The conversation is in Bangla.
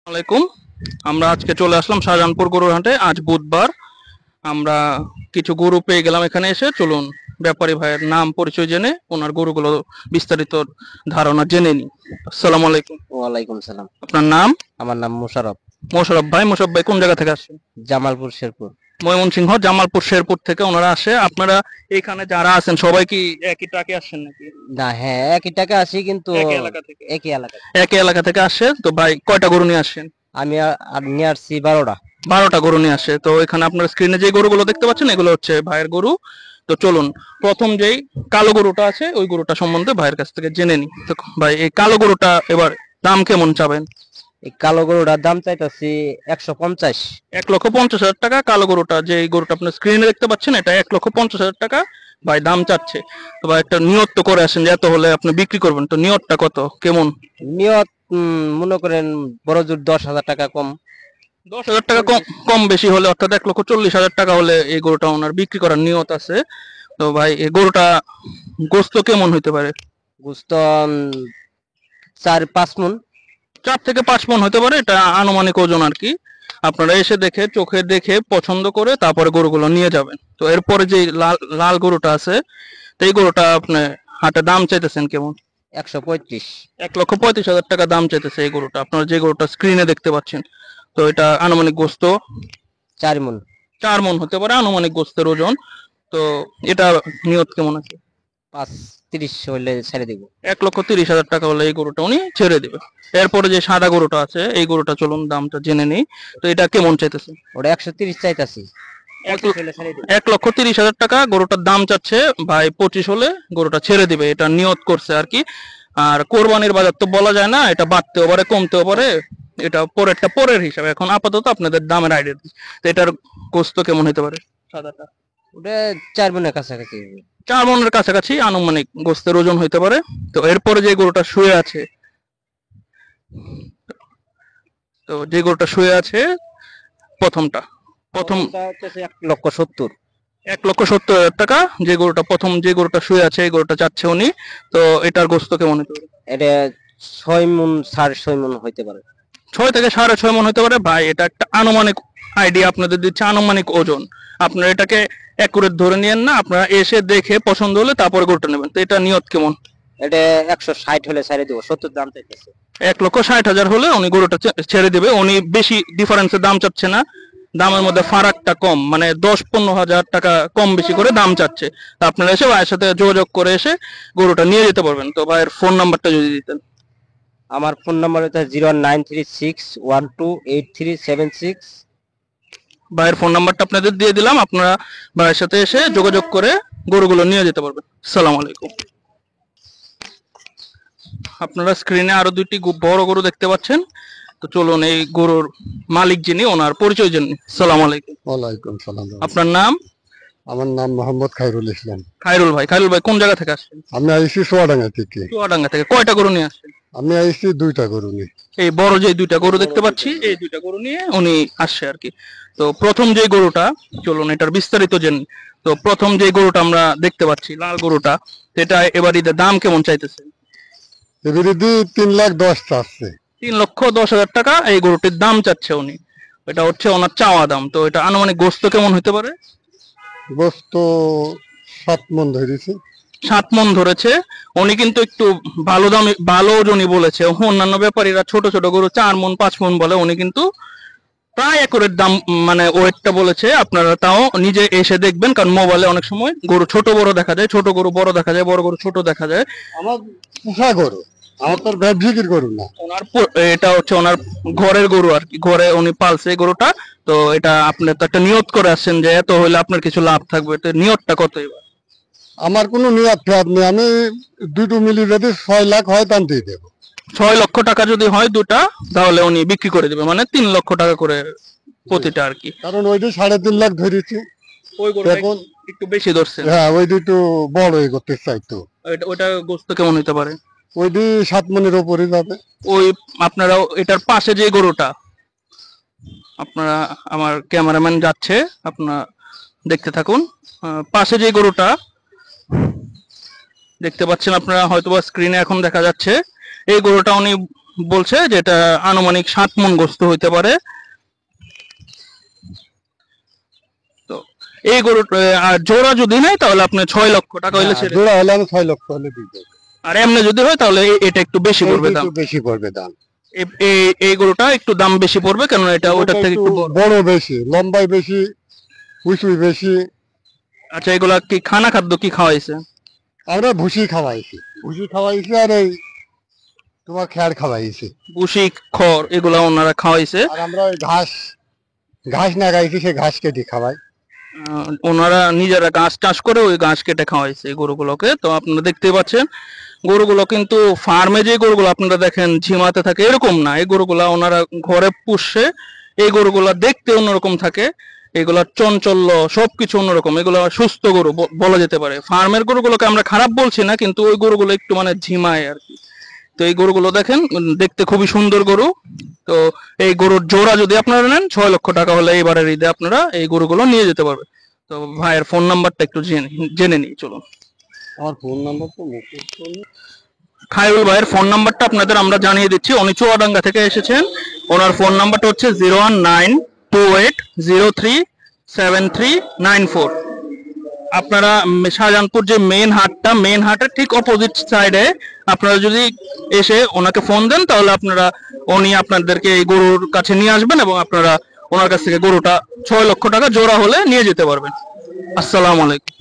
আলাইকুম। আমরা আজকে চলে আসলাম শাহজাহানপুর গরুর হাটে। আজ বুধবার। আমরা কিছু গরু পেয়ে গেলাম এখানে এসে। চলুন ব্যাপারী ভাইয়ের নাম পরিচয় জেনে ওনার গরুগুলো বিস্তারিত ধারণা জেনে নিই। আসসালামু আলাইকুম। ওয়ালাইকুম সালাম। আপনার নাম? আমার নাম মোশাররফ। মোশাররফ ভাই। মোশাররফ ভাই কোন জায়গা থেকে আসছেন? জামালপুর শেরপুর। ময়মনসিংহ জামালপুর শেরপুর থেকে ওনারা আসে। আপনারা এখানে যারা আছেন সবাই কি একই ট্রাকে আসছেন নাকি? না, হ্যাঁ, একই টাকা আসি কিন্তু একই এলাকা থেকে? একই এলাকা। একই এলাকা থেকে আসে। তো ভাই কয়টা গরু নিয়ে আসেন? আমি আর নিয়ে আসছি 12টা। 12টা গরু নিয়ে আসে। তো এখানে আপনার স্ক্রিনে যে গরুগুলো দেখতে পাচ্ছেন এগুলো হচ্ছে ভাইয়ের গরু। তো চলুন প্রথম যেই কালো গরুটা আছে ওই গরুটা সম্বন্ধে ভাইয়ের কাছ থেকে জেনে নিই। তো ভাই এই কালো গরুটা এবার দাম কেমন চাবেন? এই কালো গরুটার দাম চাইতেছি 150। 1,50,000 টাকা কালো গরুটা। যে এই গরুটা আপনার স্ক্রিনে দেখতে পাচ্ছেন এটা 1,50,000 টাকা ভাই দাম চাচ্ছে। তো ভাই একটা নিয়ত তো করে আসেন যে এত হলে আপনি বিক্রি করবেন, তো নিয়তটা কত কেমন? নিয়ত মনে করেন বড় জোর 10,000 টাকা কম। 10,000 টাকা কম? কম বেশি হলে অর্থাৎ 1,40,000 টাকা হলে এই গরুটা ওনার বিক্রি করার নিয়ত আছে। তো ভাই এই গরুটা গোস্ত কেমন হইতে পারে? গোস্ত 4-5 মণ। 4 থেকে 5 মণ হতে পারে, এটা আনুমানিক ওজন আর কি। আপনারা এসে দেখে চোখে দেখে পছন্দ করে তারপরে গরুগুলো নিয়ে যাবেন। তো এরপরে যে লাল লাল গরুটা আছে, তো এই গরুটা আপনি হাটে দাম চাইতেছেন কেমন? 135। 1,35,000 টাকা দাম চাইতেছে এই গরুটা, আপনারা যে গরুটা স্ক্রিনে দেখতে পাচ্ছেন। তো এটা আনুমানিক গোস্ত 4 মণ। 4 মণ হতে পারে আনুমানিক গোস্তের ওজন। তো এটা নিয়ত কেমন আছে? 5-30 হইলে ছেড়ে দিব। 1,30,000 টাকা হলে এই গরুটা উনি ছেড়ে দিবে। এরপরে যে সাদা গরুটা আছে এই গরুটা চলুন দামটা জেনে নেই। তো এটা কেমন চাইতেছে? ওটা 130 চাইতাছি। 25 হইলে ছেড়ে দিব। 1,30,000 টাকা গরুটার দাম চাচ্ছে ভাই। 25 হলে গরুটা ছেড়ে দিবে, এটা নিয়ত করছে আর কি। আর কোরবানির বাজার তো বলা যায় না, এটা বাড়তেও পারে কমতেও পারে। এটা পরেরটা পরের হিসাবে, এখন আপাতত আপনাদের দামের আইডিয়া দিচ্ছি। তো এটার গোস্ত কেমন হতে পারে সাদাটা? ওটা 4 মণের কাছাকাছি। 4 মণের কাছাকাছি আনুমানিক গোস্তের ওজন হইতে পারে। তো এরপরে যে গরুটা শুয়ে আছে, তো যে গরুটা শুয়ে আছে প্রথমটা, প্রথম প্রথমটা হচ্ছে 1,70,000। 1,70,000 টাকা যে গরুটা প্রথম যে গরুটা শুয়ে আছে এই গরুটা চাচ্ছে উনি। তো এটার গোস্ত কেমন হতে পারে? এটা 6 মণ 6.5 মণ হইতে পারে। 6 থেকে 6.5 মণ হতে পারে ভাই। এটা একটা আনুমানিক আইডিয়া আপনাদের দিচ্ছে, আনুমানিক ওজন। আপনারা এটাকে একুরেট ধরে নিয়েন না, আপনারা এসে দেখে পছন্দ হলে তারপরে গরুটা নেবেন। তো এটা নিয়ত কেমন? এটা 160 হলে ছেড়ে দিব। 70 দাম চাইতেছে। 1,60,000 হলে উনি গরুটা ছেড়ে দিবে। উনি বেশি ডিফারেন্সের দাম চাচ্ছে না, দামের মধ্যে ফারাকটা কম, মানে 10-15 হাজার টাকা কম বেশি করে দাম চাচ্ছে। তা আপনারা এসে ভাইয়ের সাথে যোগাযোগ করে এসে গরুটা নিয়ে যেতে পারবেন। তো ভাইয়ের ফোন নাম্বারটা যদি দিতেন। আমার ফোন নাম্বার হচ্ছে 093612837 ভাইয়ের ফোন নাম্বারটা আপনাদের দিয়ে দিলাম, আপনারা ভাইয়ের সাথে এসে যোগাযোগ করে গরুগুলো নিয়ে যেতে পারবেন। আসসালামু আলাইকুম। আপনারা স্ক্রিনে আরো দুইটি বড় গরু দেখতে পাচ্ছেন। তো চলুন এই গরুর মালিক যিনি ওনার পরিচয় জেনে। আসসালামু আলাইকুম। ওয়ালাইকুম সালাম। আপনার নাম? আমার নাম মোহাম্মদ খায়রুল ইসলাম। খায়রুল ভাই। খায়রুল ভাই কোন জায়গা থেকে আসছেন? আমি আইসি চুয়াডাঙ্গা থেকে। চুয়াডাঙ্গা থেকে। কয়টা গরু নিয়ে আসছেন? আমি আইসি 2টা গরু নিয়ে। এই বড় যে দুইটা গরু দেখতে পাচ্ছি এই দুইটা গরু নিয়ে উনি আসছে আর কি। তো প্রথম যে গরুটা, চলুন এটার বিস্তারিত জেনে। তো প্রথম যে গরুটা আমরা দেখতে পাচ্ছি লাল গরুটা, সেটা এবার ঈদের দাম কেমন চাইতেছে? এবারে 3,10,000 চাচ্ছে। 3,10,000 টাকা এই গরুটির দাম চাচ্ছে উনি। এটা হচ্ছে ওনার চাওয়া দাম। তো এটা আনুমানিক গোস্ত কেমন হতে পারে? গোস্ত 7 মণ ধরেছে। 7 মণ ধরেছে। উনি কিন্তু একটু ভালো দামে ভালো ওজনই বলেছে। অন্যান্য ব্যাপারীরা ছোট ছোট গরু 4 মণ 5 মণ বলে, উনি কিন্তু প্রায় একরের দাম মানে ওয়েটটা বলেছে। আপনারা তাও নিজে এসে দেখবেন, কারণ মোবাইলে অনেক সময় গরু ছোট বড় দেখা যায়, ছোট গরু বড় দেখা যায়, বড় গরু ছোট দেখা যায়। আমার পোষা গরু, আমার তোর ব্যবসায়িক গরু না। ওনার এটা হচ্ছে ওনার ঘরের গরু আর কি, ঘরে উনি পালছে এই গরুটা। তো এটা আপনি তো একটা নিয়ত করে আসছেন যে এত হইলে আপনার কিছু লাভ থাকবে, তো নিয়তটা কত এবার? আমার কোনো নিয়াদ ফেয়াদ নেই। আমি দুটো মিলি যদি 6 লাখ হয় তান দিয়ে দেবো। 6 লক্ষ টাকা যদি হয় দুটা, তাহলে উনি বিক্রি করে দেবে, মানে 3 লক্ষ টাকা করে প্রতিটা আর কি। কারণ ওইটা 3.5 লাখ ধরেছি ওই গরুটা এখন। একটু বেশি ধরছেন। হ্যাঁ, ওই দুটো বড় হয়ে করতে চাইতো। ওইটা গোস্ত কেমন হতে পারে? ওইটি 7 মণের ওপরে যাবে। ওই আপনারা এটার পাশে যে গরুটা, আপনারা আমার ক্যামেরাম্যান যাচ্ছে, আপনারা দেখতে থাকুন। পাশে যে গরুটা দেখতে পাচ্ছেন আপনারা হয়তোবা স্ক্রিনে এখন দেখা যাচ্ছে, এই গরুটা উনি বলছে, যেটা আনুমানিক 7 মণ গোস্ত হইতে পারে। তো এই গরু আর জোড়া যদি নেয় তাহলে আপনি 6 লক্ষ টাকা হইলে ছেড়ে জোড়া হলে আমি 6 লক্ষ হলে দিয়ে দেবো। আর এমনি যদি হয় তাহলে এটা একটু বেশি পড়বে দাম। একটু বেশি পড়বে দাম। এই গরুটা একটু দাম বেশি পড়বে, কারণ এটা ওটার থেকে একটু বড়। বড় বেশি, লম্বাই বেশি, উঁচুই বেশি। আচ্ছা, এগুলা কি খানা খাদ্য কি খাওয়াইছে? আমরা ভুসি খাওয়াইছি, ভুসি খাওয়াইছি আর এই তোমার খ্যার খাওয়াইছি। ভুসি, খড় এগুলা ওনারা খাওয়াইছে। আর আমরা ওই ঘাস ঘাস না গাইছি, সে ঘাস কেটে খাওয়াই। ওনারা নিজেরা ঘাস চাষ করে ওই ঘাস কেটে খাওয়াইছে এই গরুগুলোকে। তো আপনারা দেখতেই পাচ্ছেন গরুগুলো কিন্তু ফার্মে যে গরুগুলো আপনারা দেখেন ঝিমাতে থাকে এরকম না, এই গরুগুলা ওনারা ঘরে পুষছে। এই গরুগুলা দেখতে অন্যরকম থাকে, এগুলা চঞ্চল্য সবকিছু অন্যরকম, এগুলো সুস্থ গরু বলা যেতে পারে। ফার্মের গরুগুলোকে আমরা খারাপ বলছি না, কিন্তু ওই গরুগুলো একটু মানে ঝিমায় আর কি। তো এই গরুগুলো দেখেন দেখতে খুবই সুন্দর গরু। তো এই গরুর জোড়া যদি আপনারা নেন 6 লক্ষ টাকা হলে এইবারের ঈদে আপনারা এই গরুগুলো নিয়ে যেতে পারবে। তো ভাইয়ের ফোন নাম্বারটা একটু জেনে নিই, চলুন। আমার ফোন নাম্বার তো মুখস্থ নেই। খায়রুল ভাইয়ের ফোন নাম্বারটা আপনাদের আমরা জানিয়ে দিচ্ছি। উনি চুয়াডাঙ্গা থেকে এসেছেন। ওনার ফোন নাম্বারটা হচ্ছে 01928037394। আপনারা শাহজাহানপুর যে মেইন হাটের ঠিক অপোজিট সাইডে আপনারা যদি এসে ওনাকে ফোন দেন তাহলে উনি আপনাদেরকে এই গরুর কাছে নিয়ে আসবেন এবং আপনারা ওনার কাছ থেকে গরুটা 6 লক্ষ টাকা জোড়া হলে নিয়ে যেতে পারবেন। আসসালামু আলাইকুম।